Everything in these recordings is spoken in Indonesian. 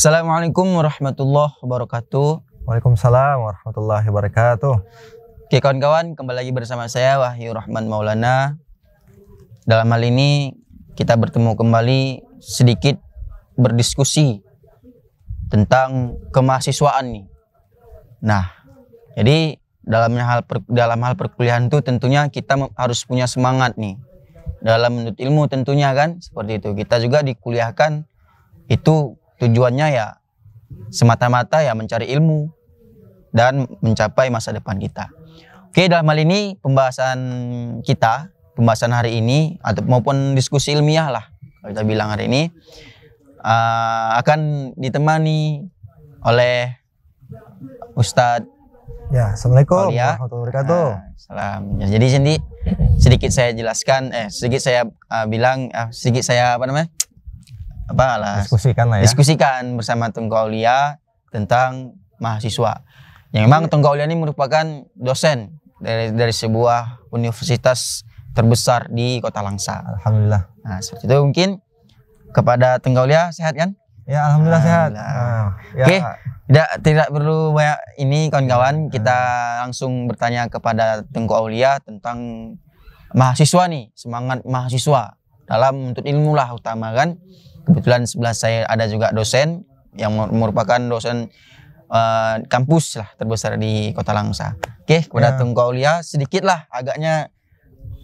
Assalamualaikum warahmatullahi wabarakatuh. Waalaikumsalam warahmatullahi wabarakatuh. Oke kawan-kawan, kembali lagi bersama saya Wahyu Rahman Maulana. Dalam hal ini kita bertemu kembali sedikit berdiskusi tentang kemahasiswaan nih. Nah, jadi dalam hal perkuliahan itu tentunya kita harus punya semangat nih dalam menuntut ilmu tentunya kan, seperti itu. Kita juga dikuliahkan itu tujuannya ya semata-mata ya mencari ilmu dan mencapai masa depan kita. Oke, dalam hal ini pembahasan hari ini atau maupun diskusi ilmiah lah kalau kita bilang hari ini akan ditemani oleh Ustadz. Ya, assalamualaikum Aulia. warahmatullahi wabarakatuh. Salam. Ya, jadi sedikit saya jelaskan, sedikit saya diskusikan bersama Tunggu Aulia tentang mahasiswa. Yang memang Tunggu Aulia ini merupakan dosen dari sebuah universitas terbesar di Kota Langsa. Alhamdulillah. Nah, seperti itu mungkin kepada Tunggu Aulia, sehat kan? Ya, alhamdulillah sehat. Ya. Oke, tidak perlu banyak ini kawan-kawan, kita langsung bertanya kepada Tunggu Aulia tentang mahasiswa nih, semangat mahasiswa dalam menuntut ilmu lah utama kan. Kebetulan sebelah saya ada juga dosen yang merupakan dosen kampus lah terbesar di Kota Langsa. Oke, kepada Tunggu Aulia sedikit lah agaknya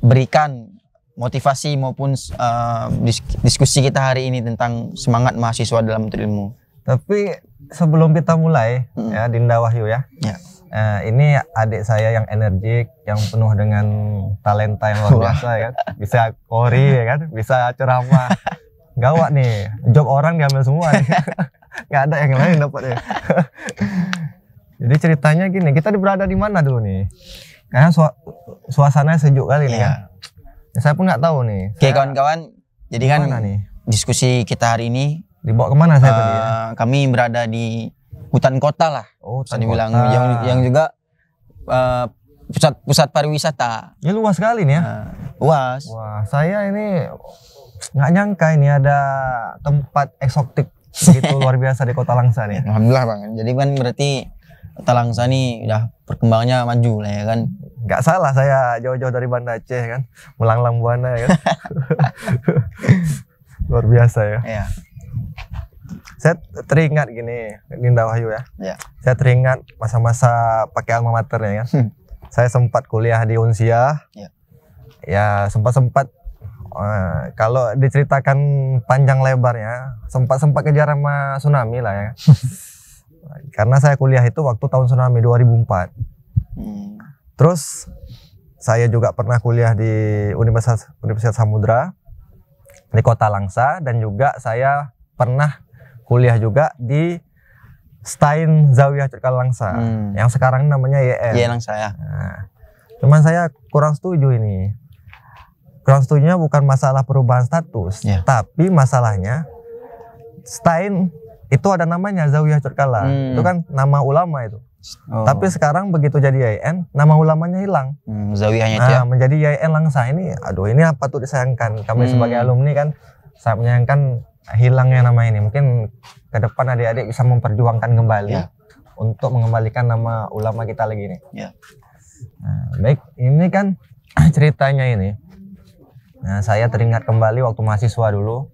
berikan motivasi maupun diskusi kita hari ini tentang semangat mahasiswa dalam menuntut ilmu. Tapi sebelum kita mulai ya Dinda Wahyu ya. Ini adik saya yang energik, yang penuh dengan talenta yang luar biasa ya. Bisa kori ya kan, bisa ceramah. Gawat nih, job orang diambil semua nih. Nggak ada yang lain dapatnya. Jadi ceritanya gini, kita berada di mana dulu nih? Karena suasananya sejuk kali nih ya. Saya pun nggak tahu nih. Oke kawan-kawan, jadi kan nih? Diskusi kita hari ini dibawa kemana saya tadi ya? Kami berada di hutan kota lah. Bisa dibilang yang juga pusat pariwisata. Ya luas sekali nih ya. Luas. Wah, saya ini nggak nyangka ini ada tempat eksotik begitu luar biasa di Kota Langsa nih. Alhamdulillah Bang. Jadi kan berarti Kota Langsa nih udah perkembangannya maju lah ya kan. Nggak salah saya jauh-jauh dari Banda Aceh kan, Melanglang Buana ya kan. Luar biasa ya. Iya. Saya teringat gini, Dinda Wahyu ya. Iya. Saya teringat masa-masa pakai alma mater ya kan. Saya sempat kuliah di Unsia. Iya. Ya sempat kalau diceritakan panjang lebarnya, sempat kejar sama tsunami lah ya. Karena saya kuliah itu waktu tahun tsunami 2004. Terus saya juga pernah kuliah di Universitas Samudra di Kota Langsa, dan juga saya pernah kuliah juga di Stein Zawiyah Cerkal Langsa yang sekarang namanya YN. YN Langsa ya. Nah, cuman saya kurang setuju ini. Kurang setujunya bukan masalah perubahan status, tapi masalahnya Stein itu ada namanya Zawiyah Cerkala. Itu kan nama ulama itu. Tapi sekarang begitu jadi YN, nama ulamanya hilang. Zawiyahnya itu ya. Menjadi YN Langsa ini, aduh ini apa tuh disayangkan. Kami sebagai alumni kan sangat menyayangkan hilangnya nama ini. Mungkin ke depan adik-adik bisa memperjuangkan kembali untuk mengembalikan nama ulama kita lagi nih. Nah, baik, ini kan ceritanya ini. Nah, saya teringat kembali waktu mahasiswa dulu,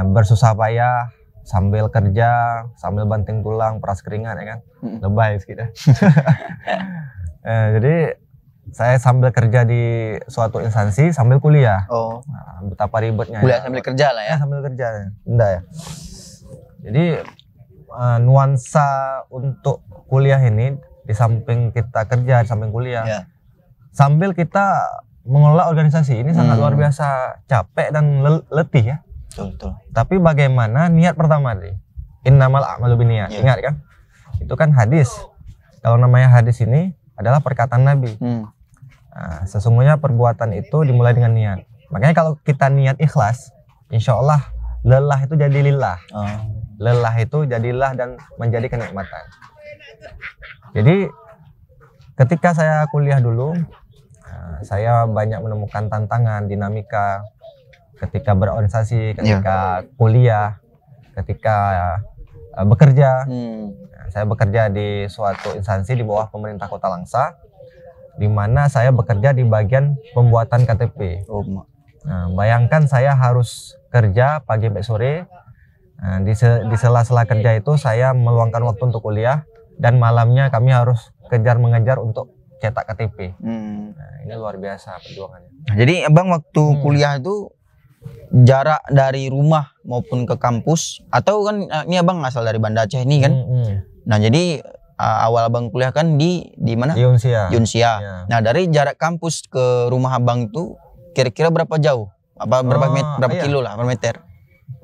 bersusah payah sambil kerja, sambil banting tulang, peras keringat ya kan, lebay kita. Jadi saya sambil kerja di suatu instansi sambil kuliah. Nah, betapa ribetnya. Kuliah sambil kerja lah ya. Sambil kerja, enggak ya. Jadi nuansa untuk kuliah ini di samping kita kerja, di samping kuliah, sambil kita mengelola organisasi ini sangat luar biasa capek dan letih ya. Betul. Tapi bagaimana niat pertama nih? Innamal a'malu binniyat. Ingat kan? Itu kan hadis. Kalau namanya hadis ini adalah perkataan Nabi. Nah, sesungguhnya perbuatan itu dimulai dengan niat. Makanya kalau kita niat ikhlas, insya Allah lelah itu jadi lillah. Lelah itu jadilah dan menjadi kenikmatan. Jadi ketika saya kuliah dulu, saya banyak menemukan tantangan, dinamika ketika berorganisasi, ketika kuliah. ketika bekerja. Hmm. Saya bekerja di suatu instansi di bawah pemerintah Kota Langsa, di mana saya bekerja di bagian pembuatan KTP. Oh, Nah, bayangkan saya harus kerja pagi sampai sore. Nah, di sela-sela kerja itu saya meluangkan waktu untuk kuliah, dan malamnya kami harus kejar mengejar untuk cetak KTP. Nah, ini luar biasa perjuangannya. Nah, jadi abang waktu kuliah itu jarak dari rumah maupun ke kampus, atau kan ini abang asal dari Banda Aceh ini kan. Nah jadi awal abang kuliah kan di mana? Di Unsia. Ya. Nah dari jarak kampus ke rumah abang itu kira-kira berapa jauh? Apa berapa kilo lah, berapa meter?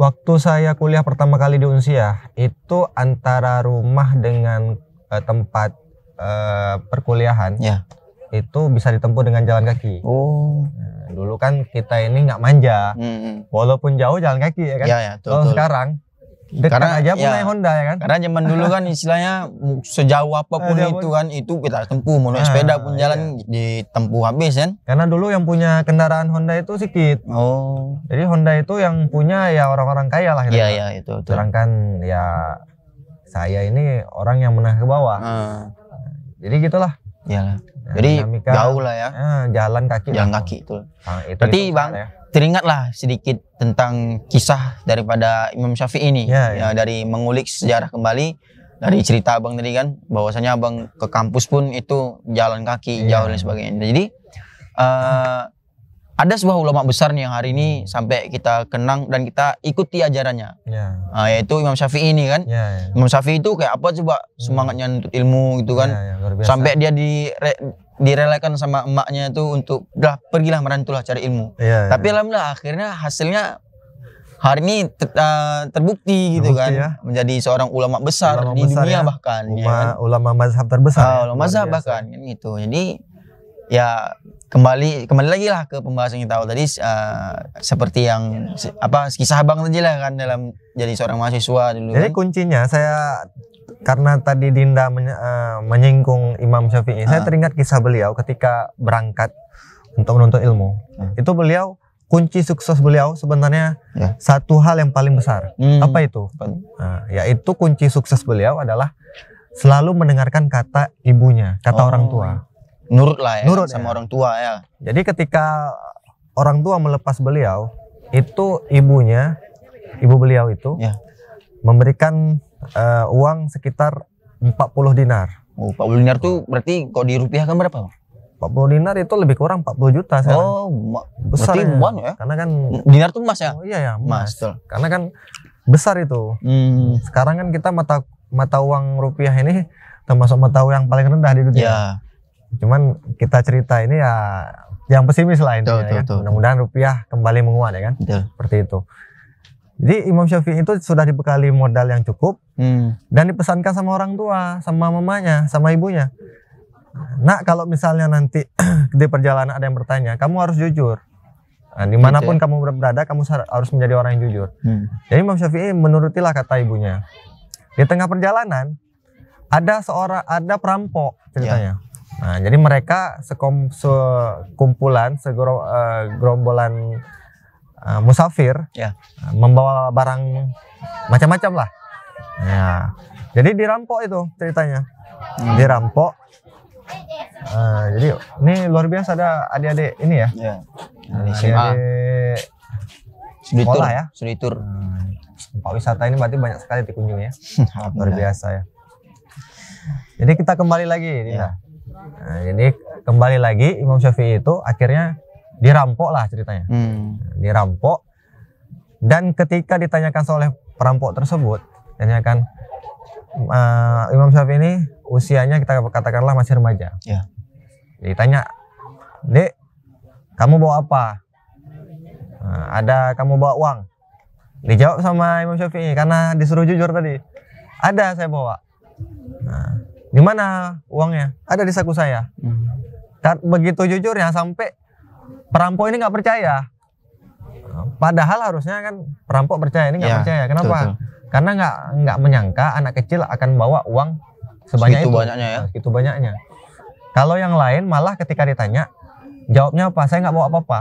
Waktu saya kuliah pertama kali di Unsia itu antara rumah dengan tempat perkuliahan itu bisa ditempuh dengan jalan kaki. Nah, dulu kan kita ini nggak manja, walaupun jauh jalan kaki ya kan. Kalau sekarang dekat aja pun naik Honda ya kan. Karena zaman dulu kan istilahnya sejauh apapun itu kan itu kita tempuh, mau naik sepeda pun jalan ditempuh habis kan. Karena dulu yang punya kendaraan Honda itu sedikit. Jadi Honda itu yang punya ya orang-orang kaya lah. Iya itu. Sedangkan ya saya ini orang yang menengah ke bawah. Jadi gitulah. Iyalah. Jadi dinamika, jauh lah ya. Jalan kaki. Jalan kaki itu. Berarti bang. Ya. Teringatlah sedikit tentang kisah daripada Imam Syafi'i ini, dari mengulik sejarah kembali dari cerita abang tadi kan, bahwasanya abang ke kampus pun itu jalan kaki jauh dan sebagainya. Jadi ada sebuah ulama besar nih yang hari ini sampai kita kenang dan kita ikuti ajarannya, yaitu Imam Syafi'i ini kan. Imam Syafi'i itu kayak apa coba semangatnya untuk ilmu gitu kan, sampai dia direlakan sama emaknya itu untuk pergilah merantaulah cari ilmu. Tapi alhamdulillah akhirnya hasilnya hari ini terbukti gitu kan, menjadi seorang ulama besar di dunia bahkan. Ulama mazhab terbesar. Ulama mazhab bahkan kan gitu. Jadi ya kembali lagi lah ke pembahasan kita awal tadi, seperti yang kisah abang tadi lah kan dalam jadi seorang mahasiswa dulu. Jadi kuncinya saya, karena tadi Dinda menyinggung Imam Syafi'i, saya teringat kisah beliau ketika berangkat untuk menuntut ilmu. Itu beliau, kunci sukses beliau sebenarnya satu hal yang paling besar. Apa itu? Yaitu kunci sukses beliau adalah selalu mendengarkan kata ibunya, kata orang tua. Nurut lah ya, sama orang tua ya. Jadi ketika orang tua melepas beliau, itu ibu beliau itu memberikan uang sekitar 40 dinar. 40 dinar tuh berarti kalau dirupiahkan berapa? 40 dinar itu lebih kurang 40 juta sekarang. Besar ya. Karena kan dinar tuh emas ya? Iya emas. Karena kan besar itu. Sekarang kan kita mata uang rupiah ini termasuk mata uang yang paling rendah di dunia. Cuman kita cerita ini ya yang pesimis lah intinya. Mudah-mudahan rupiah kembali menguat ya kan. Seperti itu. Jadi Imam Syafi'i itu sudah dibekali modal yang cukup, dan dipesankan sama orang tua, sama mamanya, sama ibunya. Nak, kalau misalnya nanti di perjalanan ada yang bertanya, kamu harus jujur. Nah, dimanapun kamu berada, kamu harus menjadi orang yang jujur. Jadi Imam Syafi'i menurutilah kata ibunya. Di tengah perjalanan ada perampok ceritanya. Nah, jadi mereka sekumpulan, gerombolan musafir, membawa barang macam-macam lah. Jadi dirampok itu ceritanya. Dirampok. Jadi ini luar biasa, ada adik-adik ini ya. Adik-adik sekolah ya. Studitur. Tempat wisata ini berarti banyak sekali dikunjungi ya. Luar biasa ya. Jadi kita kembali lagi. Jadi kembali lagi Imam Syafi'i itu akhirnya dirampok lah ceritanya. Dirampok, dan ketika ditanyakan oleh perampok tersebut, tanyakan Imam Syafi'i ini usianya kita katakanlah masih remaja. Ditanya, "Dek, kamu bawa apa?" Kamu bawa uang. Dijawab sama Imam Syafi'i karena disuruh jujur tadi. "Ada, saya bawa." Di mana uangnya? "Ada di saku saya." Begitu jujurnya sampai perampok ini nggak percaya. Padahal harusnya kan perampok percaya, ini nggak percaya. Kenapa? Karena nggak menyangka anak kecil akan bawa uang sebanyak itu. Segitu banyaknya. Kalau yang lain malah ketika ditanya, jawabnya apa? "Saya nggak bawa apa-apa."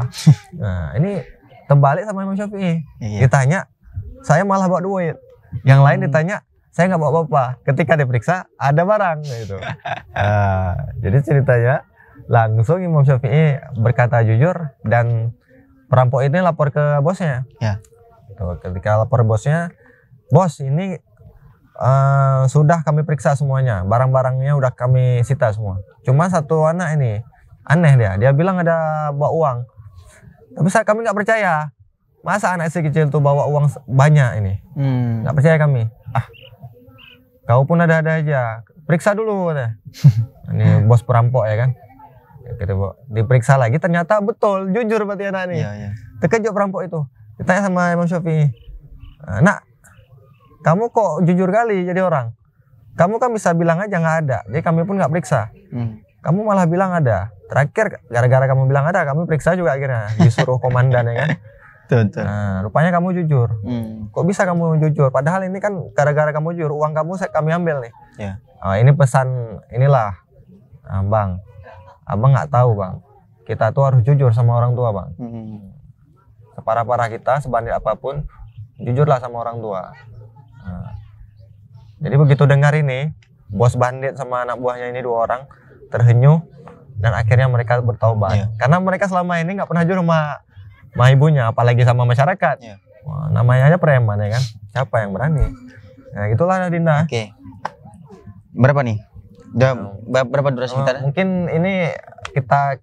Nah, ini terbalik sama Imam Syafi'i. Ditanya, "Saya malah bawa duit." Yang lain ditanya, saya nggak bawa apa-apa. Ketika diperiksa ada barang gitu. Jadi ceritanya langsung Imam Syafi'i berkata jujur dan perampok ini lapor ke bosnya. Ya. Tuh, ketika lapor bosnya, bos ini sudah kami periksa semuanya, barang-barangnya udah kami sita semua. Cuma satu anak ini aneh dia bilang ada bawa uang. Tapi kami nggak percaya. Masa anak sekecil tuh bawa uang banyak ini? Nggak percaya kami. Kau pun ada-ada aja. Periksa dulu katanya. Ini bos perampok ya kan. Kita diperiksa lagi ternyata betul jujur berarti anak ini. Iya. Terkejut perampok itu. Ditanya sama Imam Syafi'i. Nak, kamu kok jujur kali jadi orang? Kamu kan bisa bilang aja nggak ada. Jadi kami pun nggak periksa. Kamu malah bilang ada. Terakhir gara-gara kamu bilang ada, kami periksa juga akhirnya. Disuruh komandan ya kan. Betul. Nah, rupanya kamu jujur. Kok bisa kamu jujur? Padahal ini kan gara-gara kamu jujur, uang kamu kami ambil nih. Ya. Ini pesan inilah, Bang. Abang nggak tahu Bang. Kita tuh harus jujur sama orang tua Bang. Separah-parah kita, sebanding apapun, jujurlah sama orang tua. Jadi begitu dengar ini, bos bandit sama anak buahnya ini 2 orang terhenyuh dan akhirnya mereka bertaubat. Iya. Karena mereka selama ini nggak pernah jujur sama ibunya, apalagi sama masyarakat. Iya. Wah, namanya aja preman ya kan. Siapa yang berani? Nah, itulah Dinda. Oke. Berapa nih? Udah berapa durasi kita? Mungkin ini kita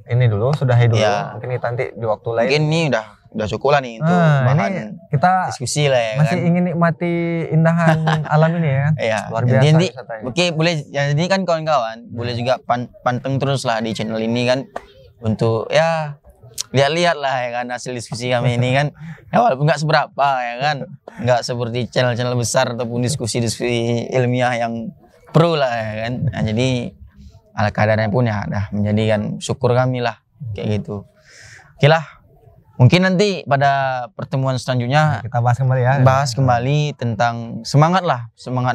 ini dulu sudahi dulu. Ya. Mungkin kita nanti di waktu lain. Mungkin ini udah cukup lah nih untuk bahan ini kita diskusi lah ya masih kan. ingin nikmati indahan alam ini ya. Iya. Luar biasa. Nanti, wisatanya. oke boleh. Jadi kan kawan-kawan boleh juga panteng terus lah di channel ini kan untuk ya lihat-lihat lah ya kan hasil diskusi kami ini kan. Ya walaupun nggak seberapa ya kan, nggak seperti channel-channel besar ataupun diskusi-diskusi ilmiah yang pro lah ya kan. Nah, jadi ala kadarnya pun ya dah menjadikan syukur kami lah kayak gitu. Oke lah. Mungkin nanti pada pertemuan selanjutnya kita bahas kembali ya. Bahas kembali tentang semangat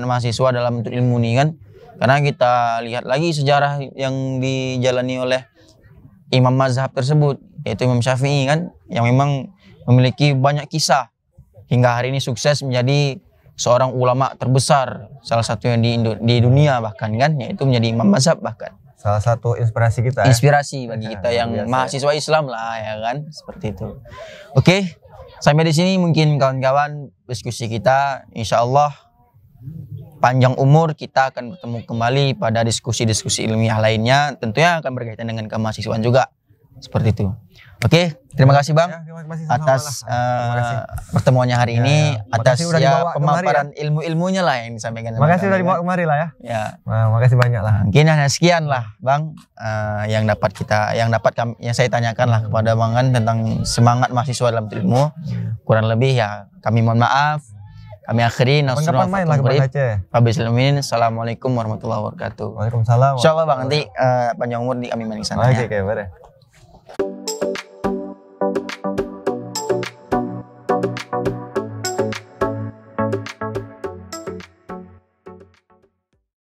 mahasiswa dalam menuntut ilmu ini kan. Karena kita lihat lagi sejarah yang dijalani oleh imam mazhab tersebut, yaitu Imam Syafi'i kan, yang memang memiliki banyak kisah hingga hari ini sukses menjadi seorang ulama terbesar, salah satunya di dunia bahkan kan, yaitu menjadi imam mazhab bahkan. Salah satu inspirasi kita. Inspirasi bagi kita yang biasa, mahasiswa Islam lah ya kan, seperti itu. Oke, sampai di sini mungkin kawan-kawan diskusi kita. Insya Allah panjang umur kita akan bertemu kembali pada diskusi-diskusi ilmiah lainnya, tentunya akan berkaitan dengan kemahasiswaan juga, seperti itu. Oke, terima kasih Bang atas pertemuannya hari ini, atas ya pemaparan ilmu-ilmunya lah yang disampaikan. Makasih udah dibawa kemari lah ya. Ya. Nah, makasih banyak lah. Mungkin hanya sekian lah Bang yang saya tanyakan lah kepada Bang kan tentang semangat mahasiswa dalam ilmu. Kurang lebih ya kami mohon maaf. Kami akhiri. Assalamualaikum warahmatullahi wabarakatuh. Waalaikumsalam. Insyaallah Bang nanti panjang umur di kami main sana. Oke, boleh.